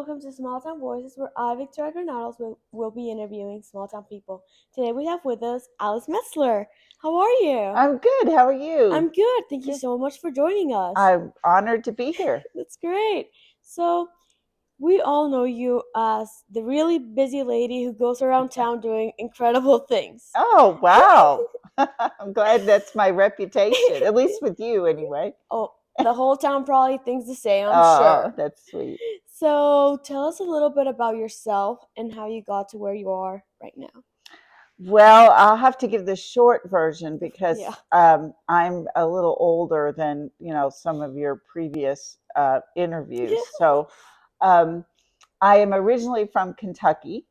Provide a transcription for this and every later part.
welcome to Small Town Voices, where I, Victoria Granados, will be interviewing small town people. Today we have with us Alice Metzler. How are you? I'm good. How are you? I'm good. Thank you Good. so much for joining us. I'm honored to be here. That's great. So, we all know you as the really busy lady who goes around town doing incredible things. Oh, wow. I'm glad that's my reputation, at least with you anyway. Oh, the whole town probably thinks the same, I'm Oh, sure. that's sweet. So, tell us a little bit about yourself and how you got to where you are right now. Well, I'll have to give the short version because Yeah. I'm a little older than, some of your previous interviews. So I am originally from Kentucky.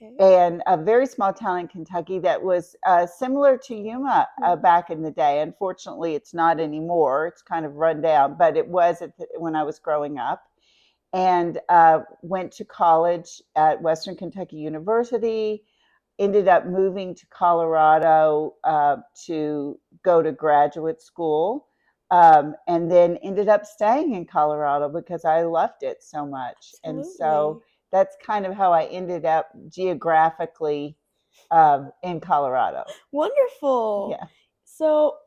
Okay. And a very small town in Kentucky that was similar to Yuma back in the day. Unfortunately, it's not anymore. It's kind of run down, but it was when I was growing up. And went to college at Western Kentucky University, ended up moving to Colorado to go to graduate school, and then ended up staying in Colorado because I loved it so much. Absolutely. And so that's kind of how I ended up geographically in Colorado. Wonderful. Yeah. So,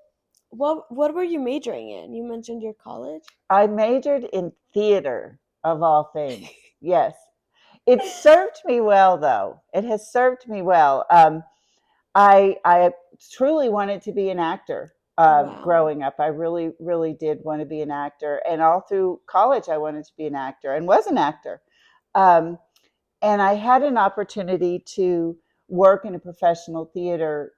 what were you majoring in? You mentioned your college. I majored in theater, of all things. Yes. It served me well, though. It has served me well. I truly wanted to be an actor Wow. growing up. I really, really did want to be an actor. And all through college, I wanted to be an actor and was an actor. Um, and I had an opportunity to work in a professional theater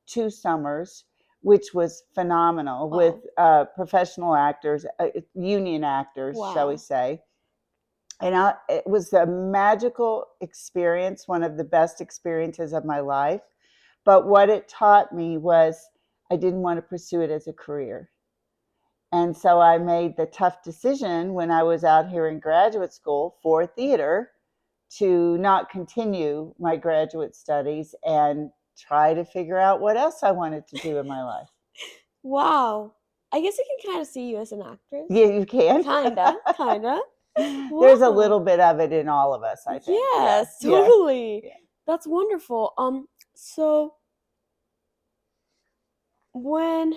2 summers, which was phenomenal. Wow. With professional actors, union actors, shall we Wow. say. And it was a magical experience, one of the best experiences of my life. But what it taught me was I didn't want to pursue it as a career. And so I made the tough decision when I was out here in graduate school for theater to not continue my graduate studies and try to figure out what else I wanted to do in my life. Wow. I guess I can kind of see you as an actress. Yeah, you can. Kinda. There's a Wow. little bit of it in all of us, I think. Yes, Yeah. totally. Yeah. That's wonderful. So when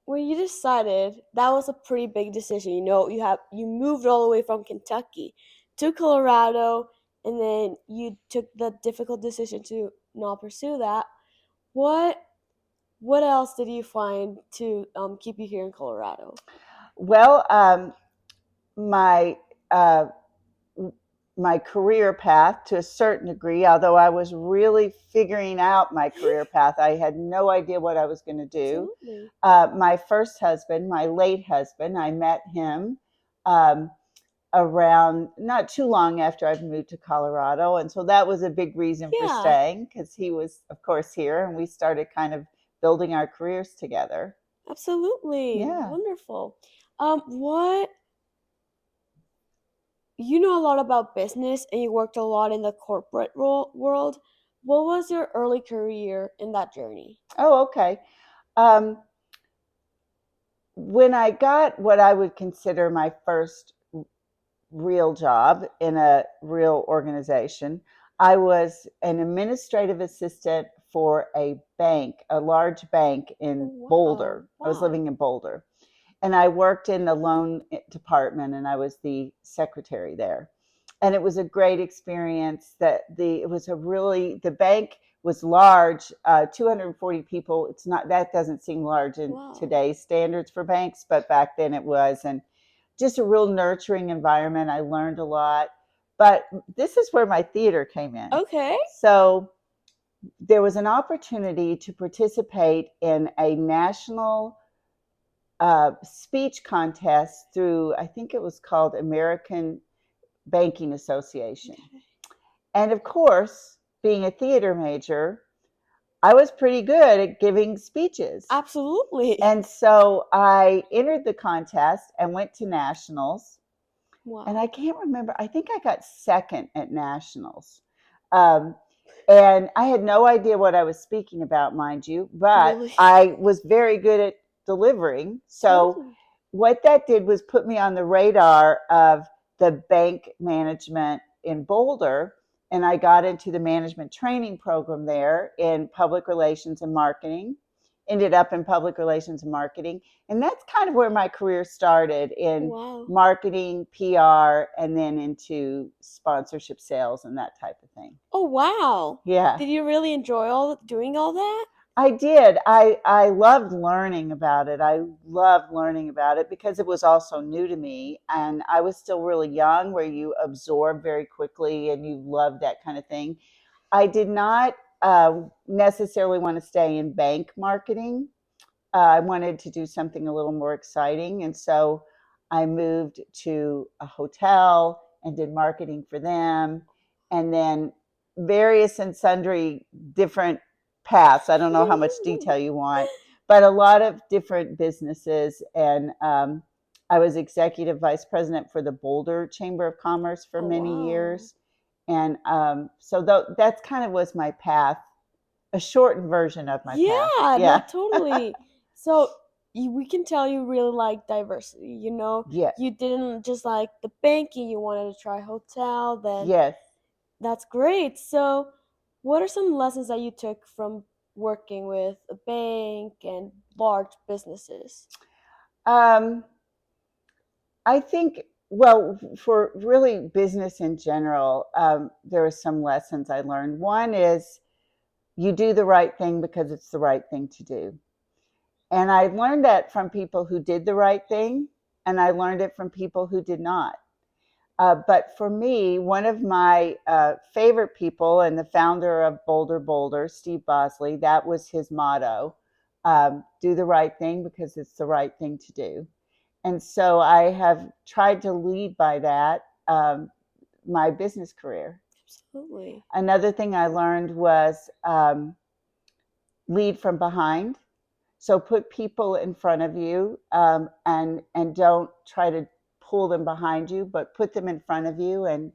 you decided, that was a pretty big decision. You moved all the way from Kentucky to Colorado, and then you took the difficult decision to not pursue that. What else did you find to keep you here in Colorado? Well, my uh, my career path to a certain degree, although I was really figuring out my career path, I had no idea what I was going to do. Absolutely. My first husband, my late husband, I met him around not too long after I've moved to Colorado. And so that was a big reason for Yeah. staying, because he was, of course, here, and we started kind of building our careers together. Absolutely. Yeah. Wonderful. You know a lot about business, and you worked a lot in the corporate world. What was your early career in that journey? Oh, okay. When I got what I would consider my first real job in a real organization, I was an administrative assistant for a bank, a large bank in Boulder. I was living in Boulder. And I worked in the loan department, and I was the secretary there. And it was a great experience. The bank was large, 240 people. That doesn't seem large in today's standards for banks, but back then it was. And just a real nurturing environment. I learned a lot. But this is where my theater came in. Okay. So there was an opportunity to participate in a national speech contest through, I think it was called American Banking Association. And of course, being a theater major, I was pretty good at giving speeches. Absolutely. And so I entered the contest and went to nationals. Wow. And I can't remember, I think I got second at nationals. And I had no idea what I was speaking about, mind you, but Really? I was very good at delivering. So what that did was put me on the radar of the bank management in Boulder, and I got into the management training program there in public relations and marketing. Ended up in public relations and marketing, and that's kind of where my career started, in Wow. marketing, PR, and then into sponsorship sales and that type of thing. Oh, wow. Yeah. Did you really enjoy doing all that? I did. I loved learning about it. I loved learning about it because it was also new to me, and I was still really young, where you absorb very quickly and you love that kind of thing. I did not necessarily want to stay in bank marketing. I wanted to do something a little more exciting. And so I moved to a hotel and did marketing for them. And then various and sundry different paths. I don't know how much detail you want, but a lot of different businesses. And I was executive vice president for the Boulder Chamber of Commerce for Oh, many wow. years. And so that's kind of was my path, a shortened version of my path. Yeah, Yeah. not totally. So we can tell you really like diversity. Yeah. You didn't just like the banking, you wanted to try hotel, then Yes. that's great. So, what are some lessons that you took from working with a bank and large businesses? Um, I think, well, for really business in general, there are some lessons I learned. One is you do the right thing because it's the right thing to do. And I learned that from people who did the right thing, and I learned it from people who did not. But for me, one of my favorite people and the founder of Boulder, Steve Bosley, that was his motto: do the right thing because it's the right thing to do. And so I have tried to lead by that, my business career. Absolutely. Another thing I learned was lead from behind. So put people in front of you, and don't try to pull them behind you, but put them in front of you, and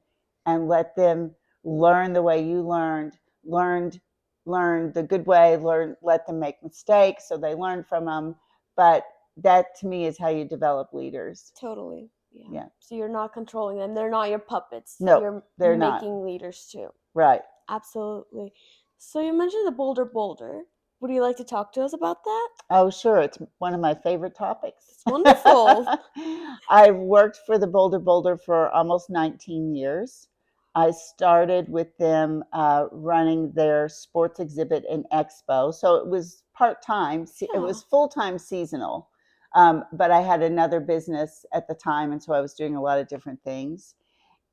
let them learn the way you learned, learn the good way, let them make mistakes so they learn from them. But that to me is how you develop leaders. Totally. Yeah. Yeah. So you're not controlling them. They're not your puppets. No, You're they're not. making leaders too. Right. Absolutely. So you mentioned the Boulder. Would you like to talk to us about that? Oh, sure. It's one of my favorite topics. It's wonderful. I've worked for the Boulder for almost 19 years. I started with them running their sports exhibit and expo. So it was part time, it Yeah. was full time seasonal. But I had another business at the time, and so I was doing a lot of different things.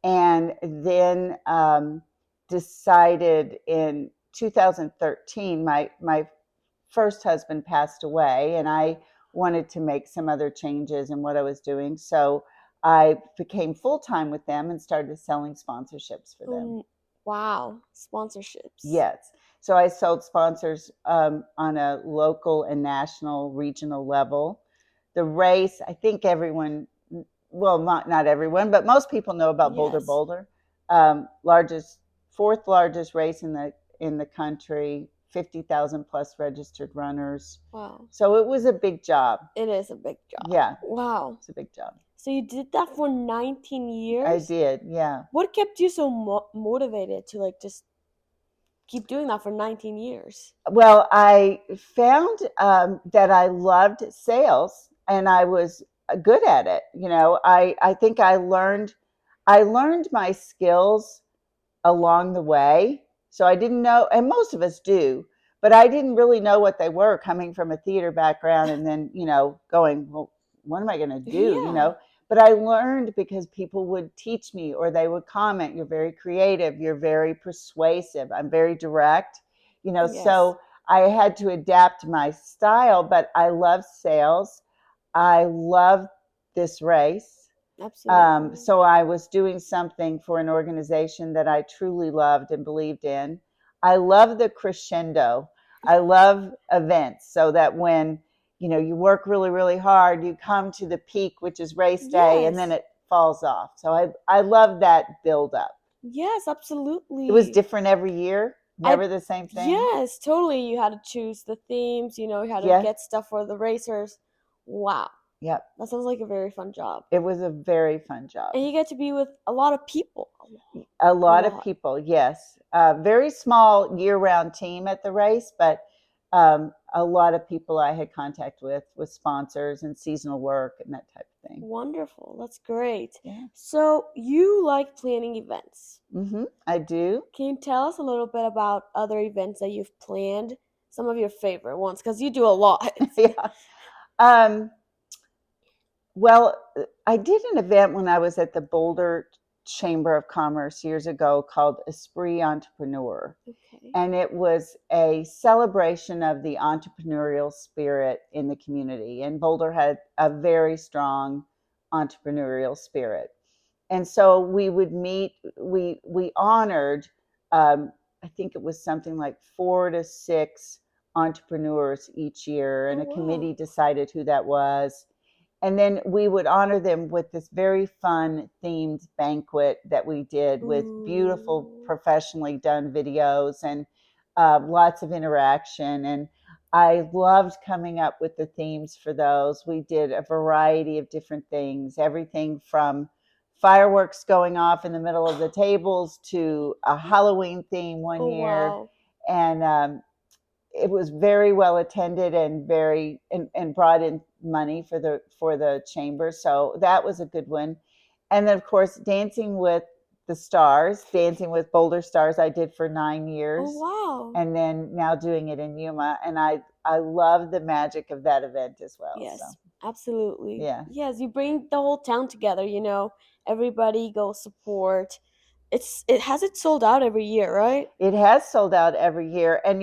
And then decided in 2013, my first husband passed away, and I wanted to make some other changes in what I was doing. So I became full time with them and started selling sponsorships for them. Wow. Sponsorships. Yes. So I sold sponsors on a local and national, regional level. The race, I think everyone, well, not everyone, but most people know about Yes. Boulder. Largest, fourth largest race in the country, 50,000 plus registered runners. Wow. So it was a big job. It is a big job. Yeah, Wow. it's a big job. So you did that for 19 I years? did, yeah. What kept you so motivated to like just keep doing that for 19 years? Well, I found that I loved sales, and I was good at it. I think I learned my skills along the way. So I didn't know, and most of us do, but I didn't really know what they were, coming from a theater background and then, going, well, what am I going to do? Yeah. But I learned because people would teach me, or they would comment, you're very creative, you're very persuasive, I'm very direct, Yes. so I had to adapt my style, but I love sales. I love this race. Absolutely. So I was doing something for an organization that I truly loved and believed in. I love the crescendo. I love events, so that when you work really, really hard, you come to the peak, which is race day, and then Yes. it falls off. So I love that build up. Yes, It was absolutely. different every year, I never the same thing. yes, totally. You had to choose the themes, you had to Yeah, get stuff for the racers. Wow. Yep. That sounds like a very fun job. It was a very fun job. And you get to be with a lot of people. A A lot of lot. people, yes. Very small year-round team at the race, but a lot of people I had contact with sponsors and seasonal work and that type of thing. Wonderful. That's great. Yeah. So, you like planning events. I do. Can you tell us a little bit about other events that you've planned? Some of your favorite ones, because you do a lot. Yeah. Um, well, I did an event when I was at the Boulder Chamber of Commerce years ago called Esprit Entrepreneur. Okay. And it was a celebration of the entrepreneurial spirit in the community. And Boulder had a very strong entrepreneurial spirit. And so we would meet, we honored, I think it was something like 4 to 6 entrepreneurs each year, Oh, and a wow. committee decided who that was. And then we would honor them with this very fun themed banquet that we did with beautiful, Ooh. professionally done videos and lots of interaction. And I loved coming up with the themes for those. We did a variety of different things, everything from fireworks going off in the middle of the tables to a Halloween theme one Oh, year. wow. And it was very well attended and and brought in money for the chamber. So that was a good one. And then of course Dancing with the Stars, Dancing with Boulder Stars, I did for 9 years, Oh, wow. and then now doing it in Yuma. And I love the magic of that event as well. So Yes, absolutely. yeah. Yes, you bring the whole town together, you know. Everybody go support. It has it sold out every year, right? It has sold out every year. And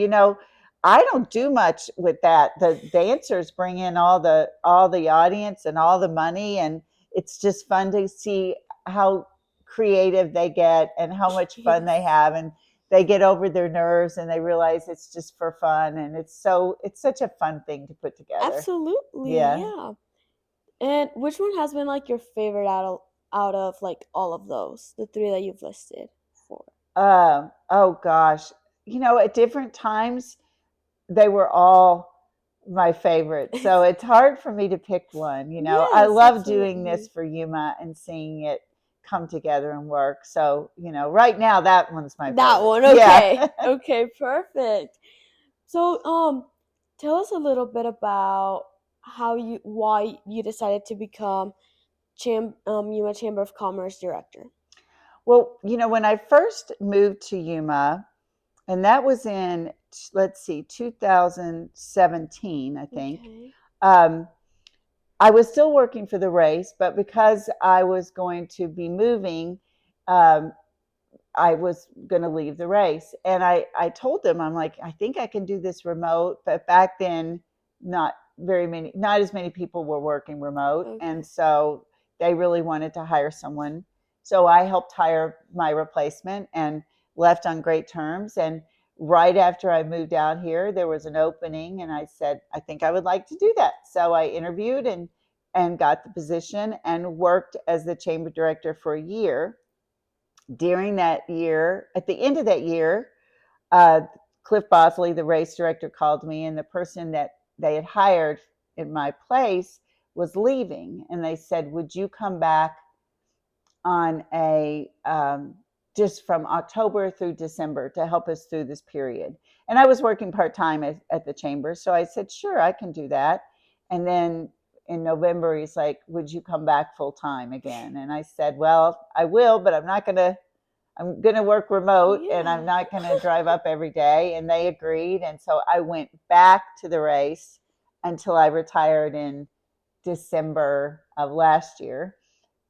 I don't do much with that. The dancers bring in all the audience and all the money, and it's just fun to see how creative they get and how much fun they Yes. have, and they get over their nerves and they realize it's just for fun, and it's such a fun thing to put together. Absolutely. Yeah. Yeah. And which one has been like your favorite out of like all of those, the three that you've listed for? Oh gosh. At different times they were all my favorite. So it's hard for me to pick one. I Yes, love doing this absolutely. for Yuma and seeing it come together and work. So, right now that one's my That favorite. one. Yeah. Okay. Okay, perfect. So, tell us a little bit about why you decided to become Yuma Chamber of Commerce director. Well, when I first moved to Yuma, and that was in, let's see, 2017, I think. Okay. Um, I was still working for the race, but because I was going to be moving, um, I was going to leave the race. And I told them, I'm like, I think I can do this remote. But back then, not as many people were working remote. And Okay. so they really wanted to hire someone. So I helped hire my replacement and left on great terms. And right after I moved out here, there was an opening. And I said, I think I would like to do that. So I interviewed and got the position and worked as the chamber director for a year. During that year, at the end of that year, uh, Cliff Bosley, the race director, called me, and the person that they had hired in my place was leaving. And they said, would you come back on just from October through December to help us through this period? And I was working part time at the chamber. So I said, sure, I can do that. And then in November, he's like, would you come back full time again? And I said, well, I will, but I'm going to work remote and Yeah. I'm not going to drive up every day. And they agreed. And so I went back to the race until I retired in December of last year.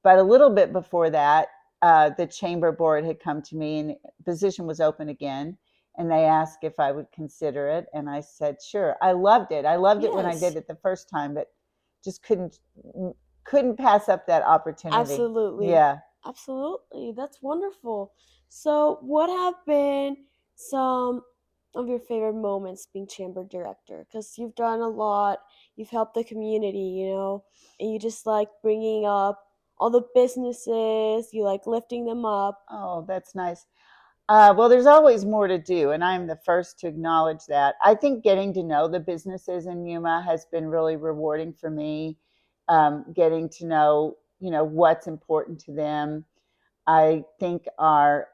But a little bit before that, the chamber board had come to me and the position was open again. And they asked if I would consider it. And I said, sure. I loved it. I loved it when I did Yes. it the first time, but just couldn't pass up that opportunity. Absolutely. Yeah. Absolutely. That's wonderful. So, what have been some of your favorite moments being chamber director? Because you've done a lot, you've helped the community, and you just like bringing up all the businesses, you like lifting them up. Oh, that's nice. Well, there's always more to do, and I'm the first to acknowledge that. I think getting to know the businesses in Yuma has been really rewarding for me. getting to know, what's important to them. I think our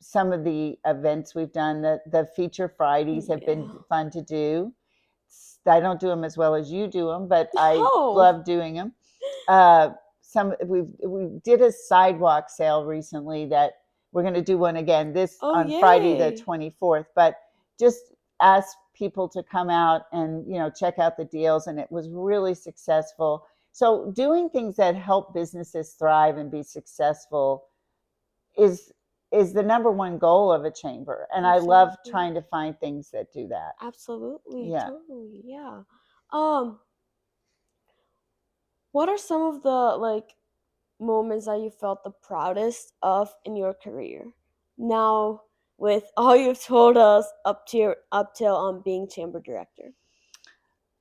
some of the events we've done, the feature Fridays have been Yeah. fun to do. I don't do them as well as you do them, but I Oh. love doing them. Uh, we did a sidewalk sale recently that we're going to do one again this Oh, on Friday the yay. 24th. But just ask people to come out and check out the deals, and it was really successful. So doing things that help businesses thrive and be successful is is the number one goal of a chamber, and I love Absolutely. trying to find things that do that. Absolutely. Yeah. Totally. Yeah. Um, what are some of the like moments that you felt the proudest of in your career? Now, with all you've told us up till being chamber director.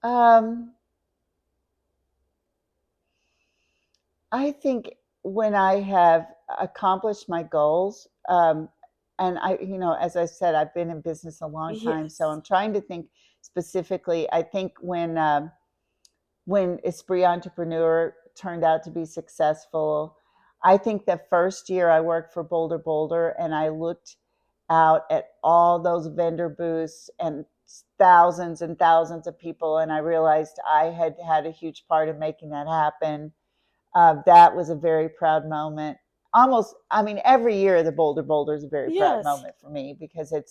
um I think when I have accomplished my goals, and as I said, I've been in business a long time, so Yes. I'm trying to think specifically. I think when Esprit Entrepreneur turned out to be successful, I think the first year I worked for Boulder Boulder, and I looked out at all those vendor booths and thousands and thousands of people, and I realized I had had a huge part of making that happen. That was a very proud moment. Almost, I mean, every year the Boulder Boulder is a very proud Yes. moment for me because it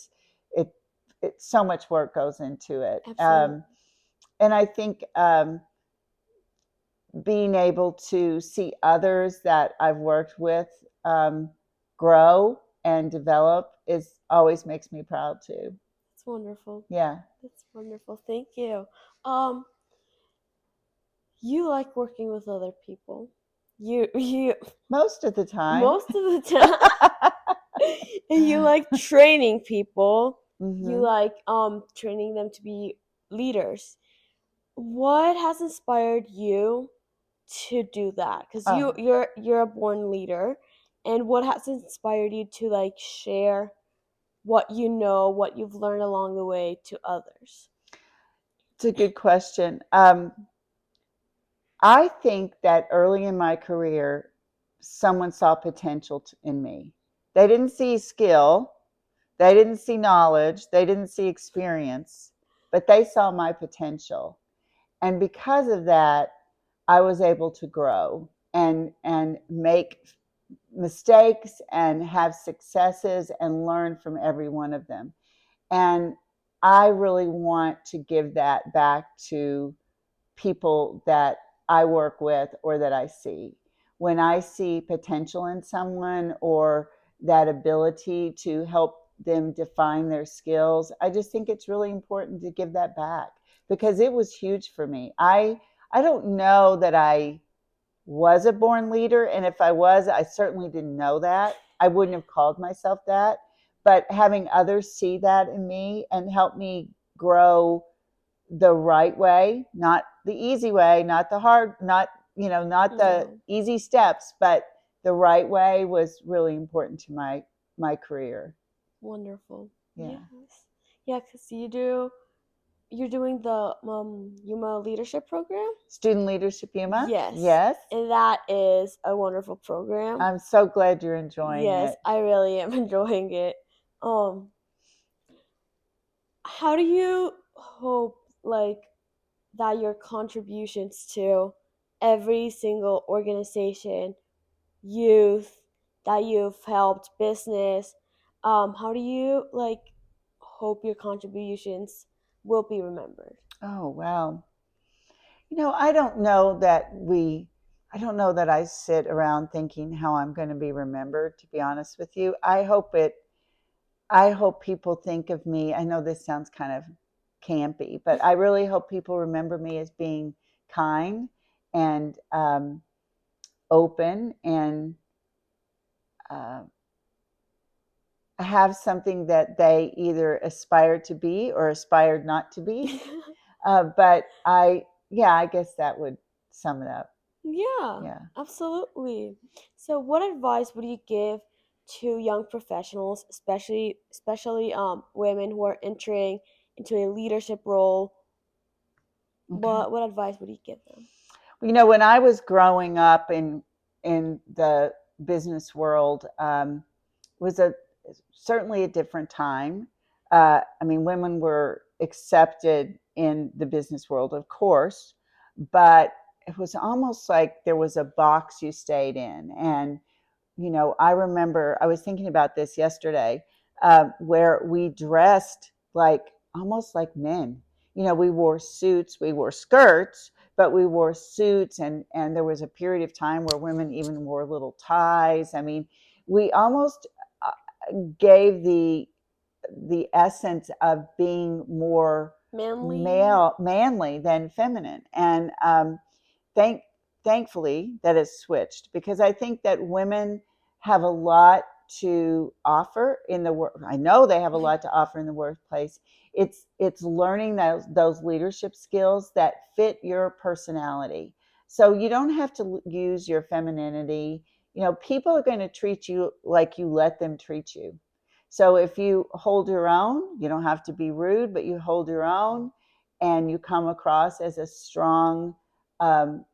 it's so much work goes into it. Absolutely. And I think being able to see others that I've worked with grow and develop is always makes me proud too. That's wonderful. Yeah, That's wonderful. Thank you. Um, you like working with other people. You most of the time. most of the time. And you like training people. You Hmm. like training them to be leaders. What has inspired you to do that? Because Oh, you're a born leader, and what has inspired you to like share what you know, what you've learned along the way to others? it's a good question. I think that early in my career, someone saw potential in me. They didn't see skill, they didn't see knowledge, they didn't see experience, but they saw my potential. And because of that, I was able to grow and make mistakes and have successes and learn from every one of them. And I really want to give that back to people that I work with or that I see. When I see potential in someone or that ability to help them define their skills, I just think it's really important to give that back because it was huge for me. I don't know that I was a born leader, and if I was, I certainly didn't know that. I wouldn't have called myself that. But having others see that in me and help me grow the right way, not the easy way, not the hard, not the No, easy steps, but the right way was really important to my career. wonderful. Yeah. Yes, yeah, because you're doing the Yuma leadership program. Student leadership, Yuma. Yes, Yes. and that is a wonderful program. I'm so glad you're enjoying Yes, it. I really am enjoying it. Um, how do you hope like that your contributions to every single organization, youth that you've helped, business, how do you like hope your contributions will be remembered? Oh, wow. I don't know that I don't know that I sit around thinking how I'm going to be remembered, to be honest with you. I hope people think of me. I know this sounds kind of campy, but I really hope people remember me as being kind and open and uh, have something that they either aspired to be or aspired not to be. But yeah, I guess that would sum it up. Yeah, Yeah. absolutely. So, what advice would you give to young professionals, especially women who are entering into a leadership role? Okay. What advice would you give them? When I was growing up in the business world, was a certainly a different time. I mean, women were accepted in the business world, of course, but it was almost like there was a box you stayed in. And I remember I was thinking about this yesterday, where we dressed like almost like men. We wore suits, we wore skirts, but we wore suits, and there was a period of time where women even wore little ties. I mean, we almost gave the essence of being more Manly. manly than feminine. And thank thankfully that has switched, because I think that women have a lot to offer in the work. I know they have a lot to offer in the workplace. It's learning those leadership skills that fit your personality. So you don't have to use your femininity. People are going to treat you like you let them treat you. So if you hold your own, you don't have to be rude, but you hold your own, and you come across as a strong um,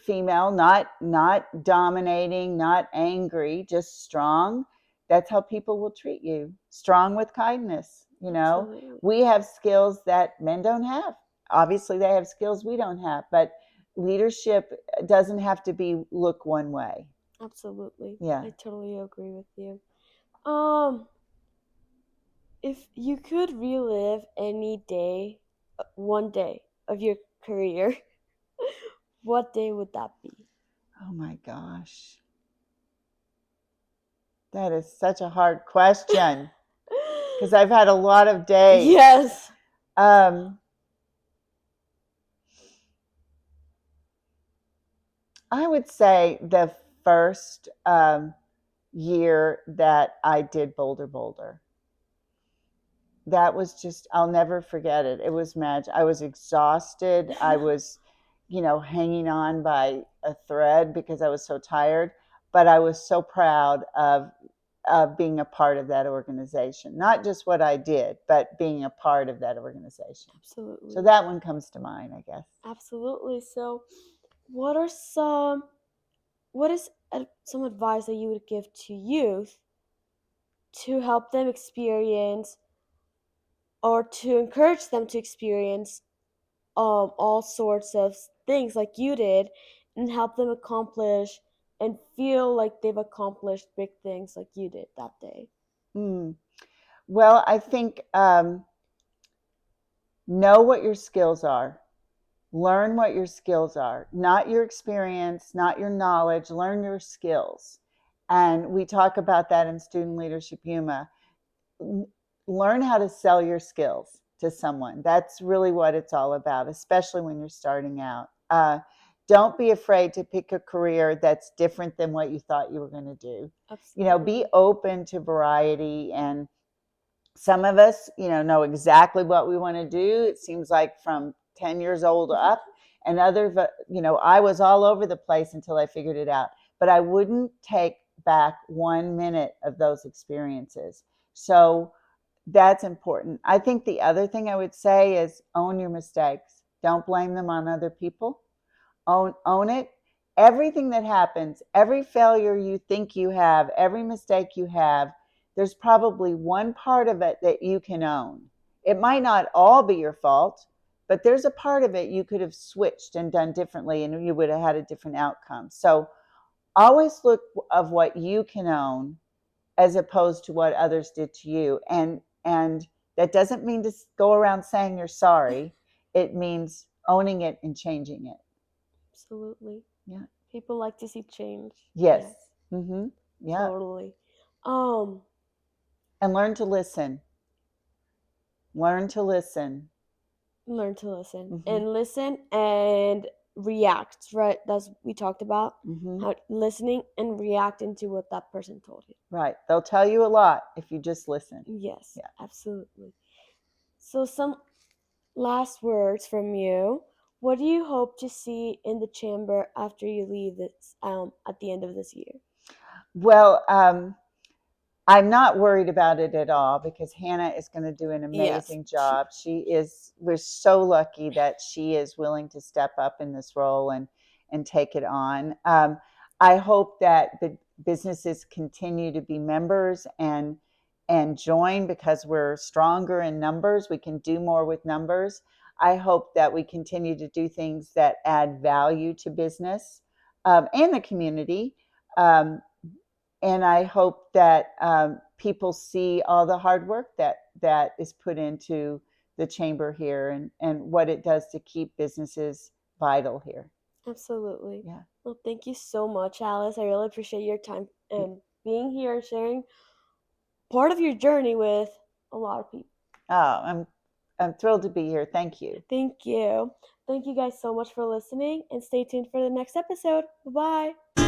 female, not dominating, not angry, just strong. That's how people will treat you. Strong with kindness. Absolutely. We have skills that men don't have. Obviously, they have skills we don't have, but leadership doesn't have to be look one way. Absolutely. Yeah. I totally agree with you. Um, if you could relive any day, one day of your career, what day would that be? Oh my gosh. That is such a hard question, because I've had a lot of days. Yes. Um, I would say the first year that I did Boulder Boulder. That was just, I'll never forget it. It was magic. I was exhausted. I was, hanging on by a thread because I was so tired. But I was so proud of being a part of that organization. Not just what I did, but being a part of that organization. So Absolutely. that one comes to mind, I guess. Absolutely. So, what are some what is some advice that you would give to youth to help them experience or to encourage them to experience all sorts of things like you did and help them accomplish and feel like they've accomplished big things like you did that day? Hmm. Well, I think know what your skills are. Learn what your skills are, not your experience, not your knowledge. Learn your skills. And we talk about that in Student Leadership Yuma. Learn how to sell your skills to someone. That's really what it's all about, especially when you're starting out. Don't be afraid to pick a career that's different than what you thought you were going to do. Be Absolutely. open to variety. And some of us, know exactly what we want to do. It seems like from 10 years old up. And others, I was all over the place until I figured it out. But I wouldn't take back 1 minute of those experiences. So that's important. I think the other thing I would say is own your mistakes. Don't blame them on other people. Own it. Everything that happens, every failure you think you have, every mistake you have, there's probably one part of it that you can own. It might not all be your fault, but there's a part of it you could have switched and done differently, and you would have had a different outcome. So always look of what you can own as opposed to what others did to you. And that doesn't mean to go around saying you're sorry. It means owning it and changing it. Absolutely. Yeah. People like to see change. Yes. Yes, Mm-hmm. Yeah. totally. Um, And learn to listen. Learn to listen. learn to listen Mm-hmm. and react, right? That's we talked about Mm-hmm. how listening and reacting to what that person told you. Right. They'll tell you a lot if you just listen. Yes, Yeah. absolutely. So some last words from you. What do you hope to see in the chamber after you leave this at the end of this year? Well, I'm not worried about it at all because Hannah is going to do an Yes. amazing job. We're so lucky that she is willing to step up in this role and take it on. I hope that the businesses continue to be members and join because we're stronger in numbers. We can do more with numbers. I hope that we continue to do things that add value to business and the community. Um, and I hope that people see all the hard work that is put into the chamber here and what it does to keep businesses vital here. Absolutely. Yeah. Well, thank you so much, Alice. I really appreciate your time and being here and sharing part of your journey with a lot of people. Oh, I'm thrilled to be here. Thank you. Thank you. Thank you guys so much for listening and stay tuned for the next episode. Bye bye.